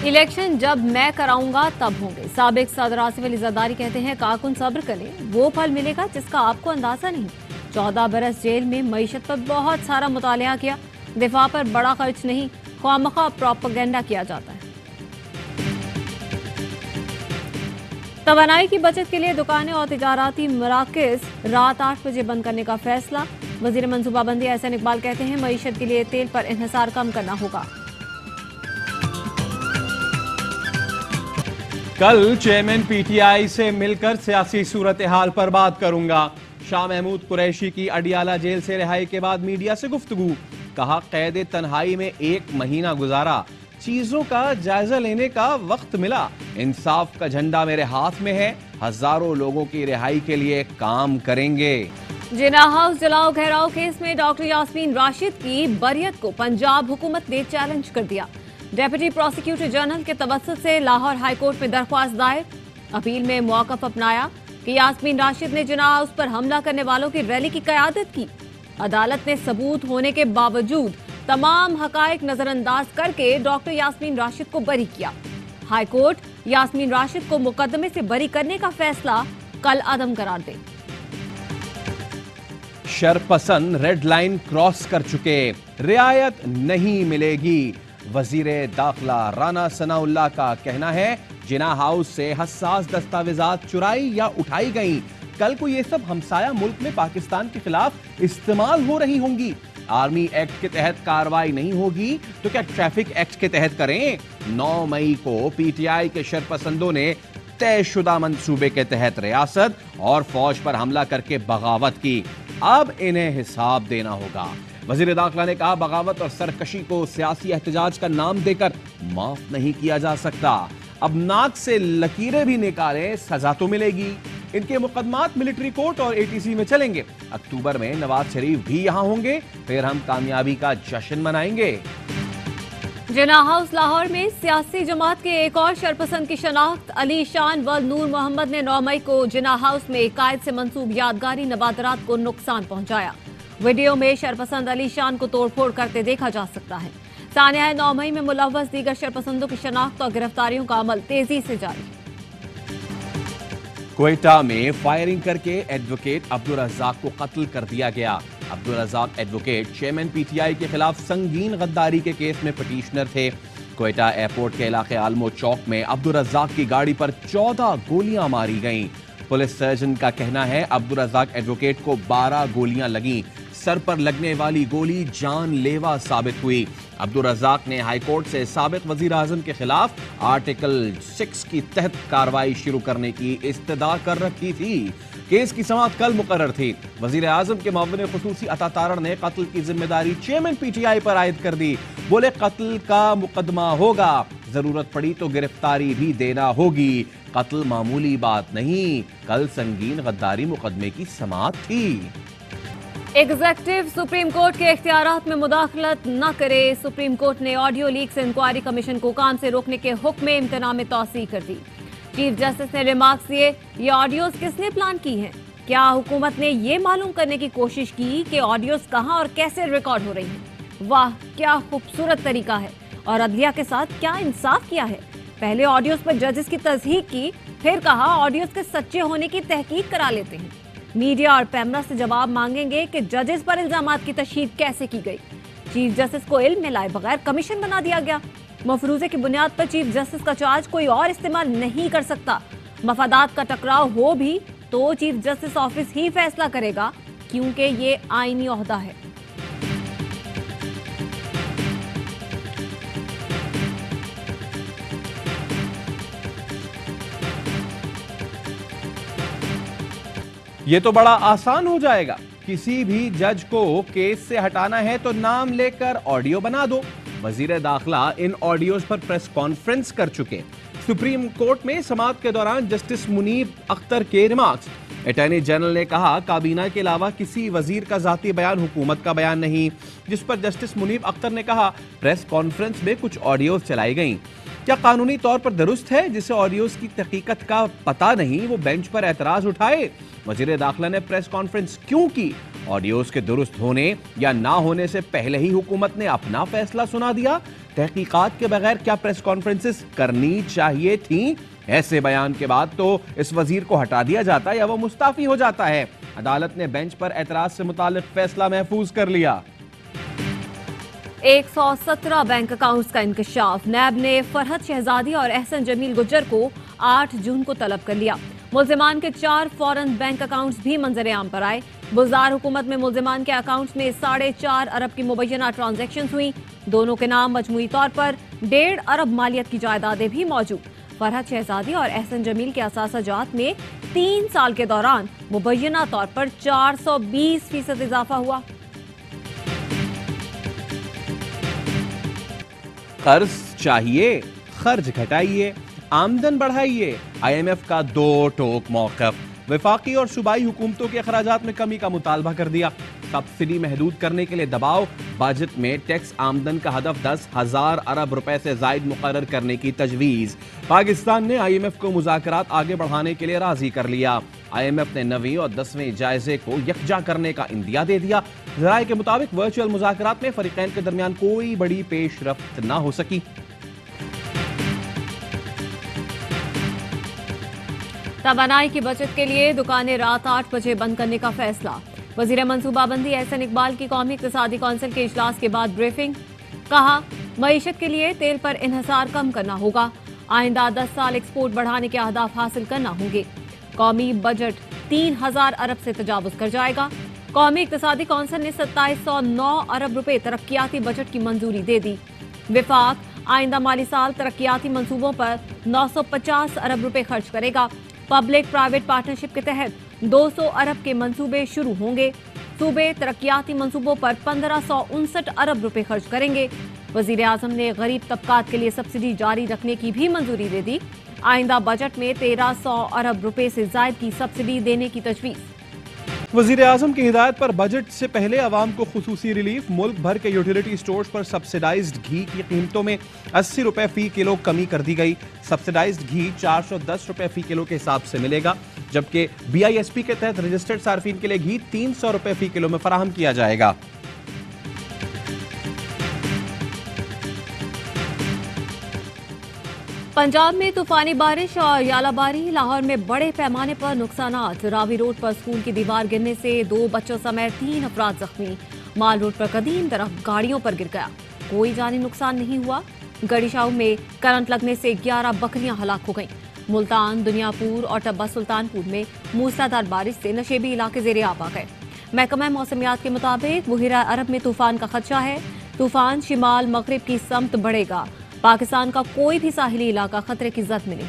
Election जब मैं कराऊंगा तब होंगे। साबिक सदर आसिफ अली जरदारी कहते हैं कारकुन सब्र करें, वो फल मिलेगा जिसका आपको अंदाजा नहीं। 14 बरस जेल में मईशत पर बहुत सारा मुतालिया किया, दिफा पर बड़ा खर्च नहीं, ख्वामखा प्रोपेगेंडा किया जाता है। तवानाई की बचत के लिए दुकानें और तिजाराती मराकज़ रात 8 बजे बंद करने का फैसला। वजीर मनसूबाबंदी एहसन इकबाल कहते हैं मईशत के लिए तेल पर इन्हिसार कम करना होगा। कल चेयरमैन पीटीआई से मिलकर सियासी सूरत हाल पर बात करूंगा। शाह महमूद कुरैशी की अडियाला जेल से रिहाई के बाद मीडिया से गुफ्तगू। कहा कैद तन्हाई में 1 महीना गुजारा, चीजों का जायजा लेने का वक्त मिला। इंसाफ का झंडा मेरे हाथ में है, हजारों लोगों की रिहाई के लिए काम करेंगे। जिन्ना हाउस जलाओ घेराव केस में डॉक्टर यास्मीन राशिद की बरियत को पंजाब हुकूमत ने चैलेंज कर दिया। डेप्यूटी प्रोसिक्यूटर जनरल के तवस्सुत से लाहौर हाईकोर्ट में दरख्वास्त दायर। अपील में मौक़िफ़ अपनाया कि यास्मीन राशिद ने जिन्ना हाउस पर हमला करने वालों की रैली की क़यादत की। अदालत ने सबूत होने के बावजूद तमाम हक़ाइक़ नजरअंदाज करके डॉक्टर यास्मीन राशिद को बरी किया। हाईकोर्ट यास्मीन राशिद को मुकदमे से बरी करने का फैसला कल अदम करार दे। शरपसंद रेड लाइन क्रॉस कर चुके, रियायत नहीं मिलेगी। वजीर दाखिला राना सनाउल्लाह का कहना है जिन्ना हाउस से हसास दस्तावेजात चुराई या उठाई गई। कल को ये सब हमसाया मुल्क में पाकिस्तान के खिलाफ इस्तेमाल हो रही होंगी। आर्मी एक्ट के तहत कार्रवाई नहीं होगी तो क्या ट्रैफिक एक्ट के तहत करें? 9 मई को पीटीआई के शरपसंदों ने तयशुदा मंसूबे के तहत रियासत और फौज पर हमला करके बगावत की। अब इन्हें हिसाब देना होगा। वजीर दाखिला ने कहा बगावत और सरकशी को सियासी एहतजाज का नाम देकर माफ नहीं किया जा सकता। अब नाक से लकीरें भी निकालें, सजा तो मिलेगी। इनके मुकदमात मिलिट्री कोर्ट और एटीसी में चलेंगे। अक्टूबर में नवाज शरीफ भी यहां होंगे, फिर हम कामयाबी का जश्न मनाएंगे। जिन्ना हाउस लाहौर में सियासी जमात के एक और शरपसंद की शनाख्त अली शान व नूर मोहम्मद ने 9 मई को जिन्ना हाउस में कायद से मंसूब यादगारी नवादरात को नुकसान पहुंचाया। वीडियो में शरपसंद अली शान को तोड़फोड़ करते देखा जा सकता है। सानिया 9 मई में मुलव्वस दीगर शरपसंदों की शनाख्त और गिरफ्तारियों का अमल तेजी से जारी। क्वेटा में फायरिंग करके एडवोकेट अब्दुल रज़ाक को कत्ल कर दिया गया। Abdul Razzaq advocate chairman PTI के खिलाफ संगीन गद्दारी के केस में पिटीशनर थे। क्वेटा एयरपोर्ट के इलाके आलमो चौक में अब्दुल रज़ाक की गाड़ी पर 14 गोलियां मारी गईं। पुलिस सर्जन का कहना है अब्दुल रज़ाक एडवोकेट को 12 गोलियां लगी। सर पर लगने वाली गोली जानलेवा साबित हुई। अब्दुल रज़ाक ने हाईकोर्ट से साबिक वजीर आजम के खिलाफ आर्टिकल 6 की तहत कार्रवाई शुरू करने की इस्तदा कर रखी थी। केस की समाअत कल मुकर्रर थी। वजीर आजम के मुअव्विन खुसूसी अता तारड़ ने कत्ल की जिम्मेदारी चेयरमैन पीटीआई पर आयद कर दी। बोले कत्ल का मुकदमा होगा, जरूरत पड़ी तो गिरफ्तारी भी देना होगी। कत्ल मामूली बात नहीं, कल संगीन गद्दारी मुकदमे की समाअत थी। एग्जीक्यूटिव सुप्रीम कोर्ट के इख्तियारात में मुदाखलत न करे। सुप्रीम कोर्ट ने ऑडियो लीक्स इंक्वायरी कमीशन को काम से रोकने के हुक्म में इम्तना में तौसीह कर दी। चीफ जस्टिस ने रिमार्क्स दिए, ये ऑडियोज किसने प्लान की हैं? क्या हुकूमत ने ये मालूम करने की कोशिश की कि ऑडियोज कहां और कैसे रिकॉर्ड हो रही हैं? वाह, क्या खूबसूरत तरीका है। और अदलिया के साथ क्या इंसाफ किया है। पहले ऑडियोज पर जजेस की तस्दीक की, फिर कहा ऑडियोज के सच्चे होने की तहकीक करा लेते हैं। मीडिया और पैमरा से जवाब मांगेंगे कि जजेस पर इल्जामात की तशहीद कैसे की गई। चीफ जस्टिस को इल्म में लाए बगैर कमीशन बना दिया गया। मफरूजे की बुनियाद पर चीफ जस्टिस का चार्ज कोई और इस्तेमाल नहीं कर सकता। मफादात का टकराव हो भी तो चीफ जस्टिस ऑफिस ही फैसला करेगा, क्योंकि ये आईनी ओहदा है। ये तो बड़ा आसान हो जाएगा। किसी भी जज को केस से हटाना है तो नाम लेकर ऑडियो बना दो। वजीर दाखिला इन ऑडियोज पर प्रेस कॉन्फ्रेंस कर चुके। सुप्रीम कोर्ट में समाअत के दौरान जस्टिस मुनीब अख्तर के रिमार्क्स। अटॉर्नी जनरल ने कहा काबीना के अलावा किसी वजीर का जाती बयान हुकूमत का बयान नहीं। जिस पर जस्टिस मुनीब अख्तर ने कहा प्रेस कॉन्फ्रेंस में कुछ ऑडियोज चलाई गई। क्या कानूनी तौर पर दुरुस्त है जिसे ऑडियोज की तहकीकत का पता नहीं वो बेंच पर एतराज उठाए? वजीर दाखिला ने प्रेस कॉन्फ्रेंस क्यों की? ऑडियोज के दुरुस्त होने या ना होने से पहले ही हुकूमत ने अपना फैसला सुना दिया। तहकीकात के बगैर क्या प्रेस कॉन्फ्रेंसेस करनी चाहिए थी? ऐसे बयान के बाद तो इस वजीर को हटा दिया जाता या वो मुस्ताफी हो जाता है। अदालत ने बेंच पर एतराज से मुताल्लिक फैसला महफूज कर लिया। 117 बैंक अकाउंट्स का इंकशाफ। नैब ने फरहत शहजादी और एहसन जमील गुज्जर को 8 जून को तलब कर लिया। मुल्जिमान के 4 फॉरेन बैंक अकाउंट्स भी मंजर आम पर आए। बुज़दार हुकूमत में मुल्जिमान के अकाउंट्स में 4.5 अरब की मुबैना ट्रांजैक्शन हुई। दोनों के नाम मजमूई तौर पर 1.5 अरब मालियत की जायदादें भी मौजूद। फरहत शहजादी और एहसन जमील के असासाजात में 3 साल के दौरान मुबैना तौर पर 420% इजाफा हुआ। कर्ज चाहिए, खर्च घटाइए, आमदन बढ़ाइए। IMF का 2 टोक मौक़िफ़। वफाकी और सूबाई हुकूमतों के अखराजात में कमी का मुतालबा कर दिया। सब्सिडी महदूद करने के लिए दबाव। बजट में टैक्स आमदन का हदफ 10,000 अरब रुपए से जायद मुकर्रर करने की तजवीज़। पाकिस्तान ने IMF को मुज़ाकरात आगे बढ़ाने के लिए राजी कर लिया। IMF ने 9वीं और 10वें जायजे को यकजा करने का इंदिया दे दिया। ज़राए के मुताबिक वर्चुअल मुज़ाकरात में फरीक़ैन के दरमियान कोई बड़ी पेशरफ्त न हो सकी। तवानाई की बचत के लिए दुकानें रात 8 बजे बंद करने का फैसला। वजीर मनसूबाबंदी एहसन इकबाल की कौमी इक़्तिसादी कौंसिल के इजलास के बाद ब्रीफिंग। कहा, मईशत के लिए तेल पर इन्हिसार कम करना होगा। आइंदा 10 साल एक्सपोर्ट बढ़ाने के अहदाफ हासिल करना होंगे। कौमी बजट 3000 अरब से तजावुज कर जाएगा। कौमी इक़्तिसादी कौंसिल ने 2709 अरब रुपए तरक्याती बजट की मंजूरी दे दी। विफाक आइंदा माली साल तरक्याती मंसूबों पर 950 अरब रुपए खर्च करेगा। पब्लिक प्राइवेट पार्टनरशिप के तहत 200 अरब के मंसूबे शुरू होंगे। सूबे तरक्याती मंसूबों पर 1559 अरब रुपए खर्च करेंगे। वजीर आजम ने गरीब तबकात के लिए सब्सिडी जारी रखने की भी मंजूरी दे दी। आइंदा बजट में 1300 अरब रुपए से जायद की सब्सिडी देने की तजवीज़। वज़ीर आज़म की हिदायत पर बजट से पहले अवाम को खुसूसी रिलीफ। मुल्क भर के यूटिलिटी स्टोर्स पर सब्सिडाइज्ड घी की कीमतों में 80 रुपए फी किलो कमी कर दी गई। सब्सिडाइज्ड घी 410 रुपए फी किलो के हिसाब से मिलेगा, जबकि BISP के तहत रजिस्टर्ड सार्फिन के लिए घी 300 रुपए फी किलो में फराहम किया जाएगा। पंजाब में तूफानी बारिश और यालाबारी। लाहौर में बड़े पैमाने पर नुकसानात। रावी रोड पर स्कूल की दीवार गिरने से 2 बच्चों समेत 3 अफराद जख्मी। माल रोड पर कदीम तरफ गाड़ियों पर गिर गया, कोई जानी नुकसान नहीं हुआ। गड़ीशाऊ में करंट लगने से 11 बकरियां हलाक हो गईं। मुल्तान, दुनियापुर और टब्बा सुल्तानपुर में मूसलाधार बारिश से नशेबी इलाके ज़ेरे आब आ गए। महकमा मौसमियात के मुताबिक बुहिरा अरब में तूफान का खदशा है। तूफान शिमाल मगरिब की समत बढ़ेगा। पाकिस्तान का कोई भी साहिली इलाका खतरे की जद में नहीं।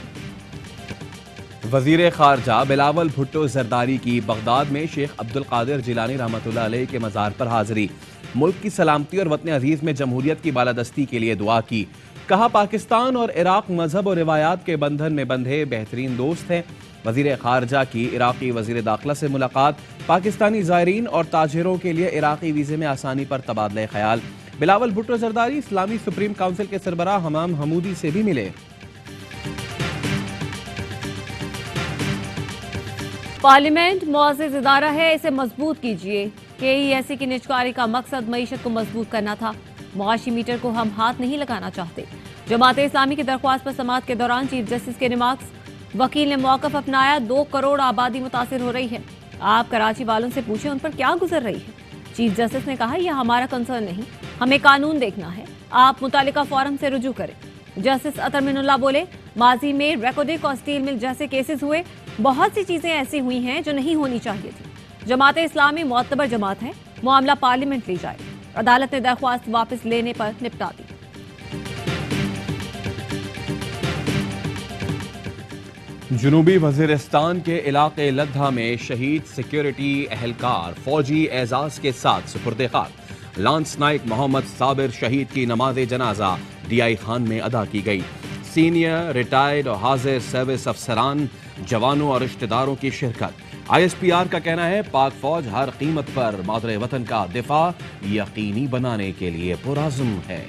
वजीर खारजा बिलावल भुट्टो जरदारी की बगदाद में शेख अब्दुल कादिर जिलानी रहमतुल्लाह अलैह के मज़ार पर हाजिरी। मुल्क की सलामती और वतन अजीज में जमहूरियत की बालादस्ती के लिए दुआ की। कहा, पाकिस्तान और इराक मजहब और रिवायात के बंधन में बंधे बेहतरीन दोस्त हैं। वजीर खारजा की इराकी वजीर दाखिला से मुलाकात। पाकिस्तानी ज़ायरीन और ताजिरों के लिए इराकी वीज़े में आसानी पर तबादला ख्याल। बिलावल भुट्टो जरदारी इस्लामी सुप्रीम काउंसिल के सरबराह हमाम हमूदी से भी मिले। पार्लियामेंट मुअज़्ज़िज़ इदारा है, इसे मजबूत कीजिए। KESC की निजकारी का मकसद मईशत को मजबूत करना था। मुआशी मीटर को हम हाथ नहीं लगाना चाहते। जमात इस्लामी की दरख्वास्त पर समाअत के दौरान चीफ जस्टिस के रिमार्क्स। वकील ने मौक़िफ़ अपनाया, 2 करोड़ आबादी मुतासिर हो रही है। आप कराची वालों से पूछें उन पर क्या गुजर रही है। चीफ जस्टिस ने कहा, यह हमारा कंसर्न नहीं, हमें कानून देखना है। आप मुतालिका फोरम से रुजू करें। जस्टिस अतर मिनुल्लाह बोले, माजी में रेकोडिक और स्टील मिल जैसे केसेस हुए। बहुत सी चीजें ऐसी हुई हैं जो नहीं होनी चाहिए थी। जमात इस्लामी मुअतबर जमात है, मामला पार्लियामेंट ले जाए। अदालत ने दरख्वास्त वापस लेने पर निपटा दी। जनूबी वजीरिस्तान के इलाके लद्दा में शहीद सिक्योरिटी एहलकार फौजी एजाज के साथ सुपुर्द खाक लांस नाइक मोहम्मद साबिर शहीद की नमाज जनाजा DI खान में अदा की गई। सीनियर, रिटायर्ड और हाजिर सर्विस अफसरान, जवानों और रिश्तेदारों की शिरकत। ISPR का कहना है, पाक फौज हर कीमत पर मादरे वतन का दिफा यकीनी बनाने के लिए पुरअज़्म है।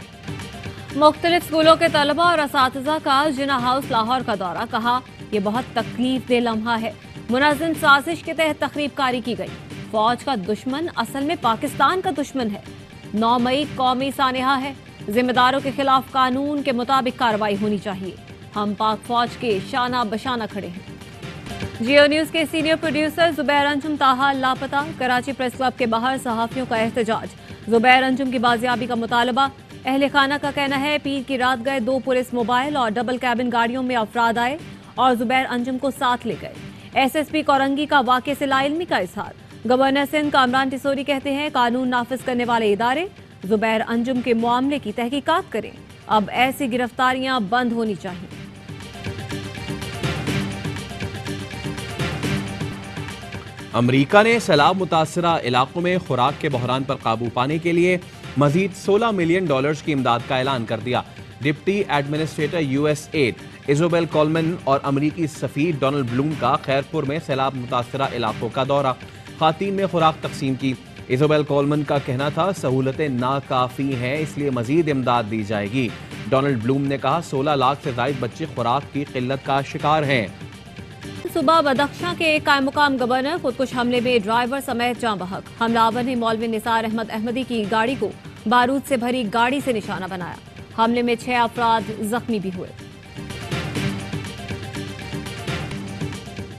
मुख्तलिफ स्कूलों के तलबा और असातिज़ा का जिना हाउस लाहौर का दौरा। कहा, यह बहुत तकलीफ दे लम्हा है। मुनज़्ज़म साजिश के तहत तखरीबकारी की गई। फौज का दुश्मन असल में पाकिस्तान का दुश्मन है। 9 मई कौमी सानहा है। जिम्मेदारों के खिलाफ कानून के मुताबिक कार्रवाई होनी चाहिए। हम पाक फौज के शाना बशाना खड़े हैं। जियो न्यूज के सीनियर प्रोड्यूसर जुबैर अंजुम ताहा लापता। कराची प्रेस क्लब के बाहर सहाफियों का एहतजाज। जुबैर अंजुम की बाजियाबी का मुतालबा। अहले खाना का कहना है पीर की रात गए 2 पुलिस मोबाइल और डबल कैबिन गाड़ियों में अफराद आए और जुबैर अंजुम को साथ ले गए। SSP कोरंगी का वाक़े से लाइल्मी का इजहार। गवर्नर सिंध कामरान टिसोरी कहते हैं कानून नाफिज करने वाले इदारे जुबैर अंजुम के मामले की तहकीकात करें। अब ऐसी गिरफ्तारियां बंद होनी चाहिए। अमरीका ने सैलाब मुतासरा इलाकों में खुराक के बहरान पर काबू पाने के लिए मजीद $16 मिलियन की इमदाद का ऐलान कर दिया। डिप्टी एडमिनिस्ट्रेटर USAID इजोबेल कोलमन और अमरीकी सफीर डोनाल्ड ब्लूम का खैरपुर में सैलाब मुतासरा इलाकों का दौरा। खातीन में खुराक तकसीम की। इजोबेल कोलमन का कहना था सहूलतें नाकाफी हैं, इसलिए मजीद इमदाद दी जाएगी। डोनाल्ड ब्लूम ने कहा 16 लाख से ज्यादा बच्चे खुराक की किल्लत का शिकार हैं। सुबह बदख्शां के कायम मुकाम गवर्नर खुदकुश हमले में ड्राइवर समेत जाँ बहक। हमलावर ने मौलवी निसार अहमद अहमदी की गाड़ी को बारूद से भरी गाड़ी से निशाना बनाया। हमले में 6 अफराद जख्मी भी हुए।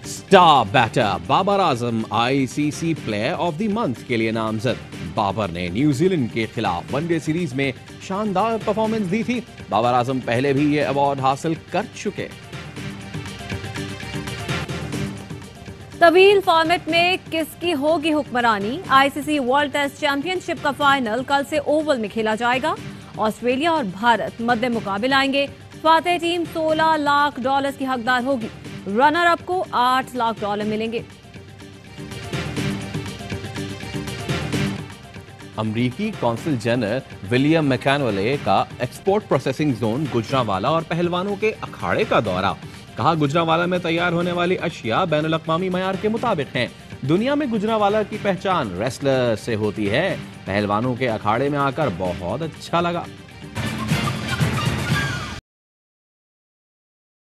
Star batter Babar Azam ICC player of the month के लिए नामजद। बाबर ने न्यूजीलैंड के खिलाफ वनडे सीरीज में शानदार परफॉर्मेंस दी थी। बाबर आजम पहले भी ये अवार्ड हासिल कर चुके। तवील फॉर्मेट में किसकी होगी हुक्मरानी। ICC वर्ल्ड टेस्ट चैंपियनशिप का फाइनल कल से ओवल में खेला जाएगा। ऑस्ट्रेलिया और भारत मद्दे मुकाबिल आएंगे। फातेह टीम $16 लाख की हकदार होगी। रनर अप को $8 लाख मिलेंगे। अमरीकी कौंसल जनरल विलियम मैकनोले का एक्सपोर्ट प्रोसेसिंग जोन गुजरांवाला और पहलवानों के अखाड़े का दौरा। कहा गुजरांवाला में तैयार होने वाली अशिया बैनुल अक़वामी मयार के मुताबिक हैं। दुनिया में गुजरांवाला की पहचान रेसलर से होती है। पहलवानों के अखाड़े में आकर बहुत अच्छा लगा।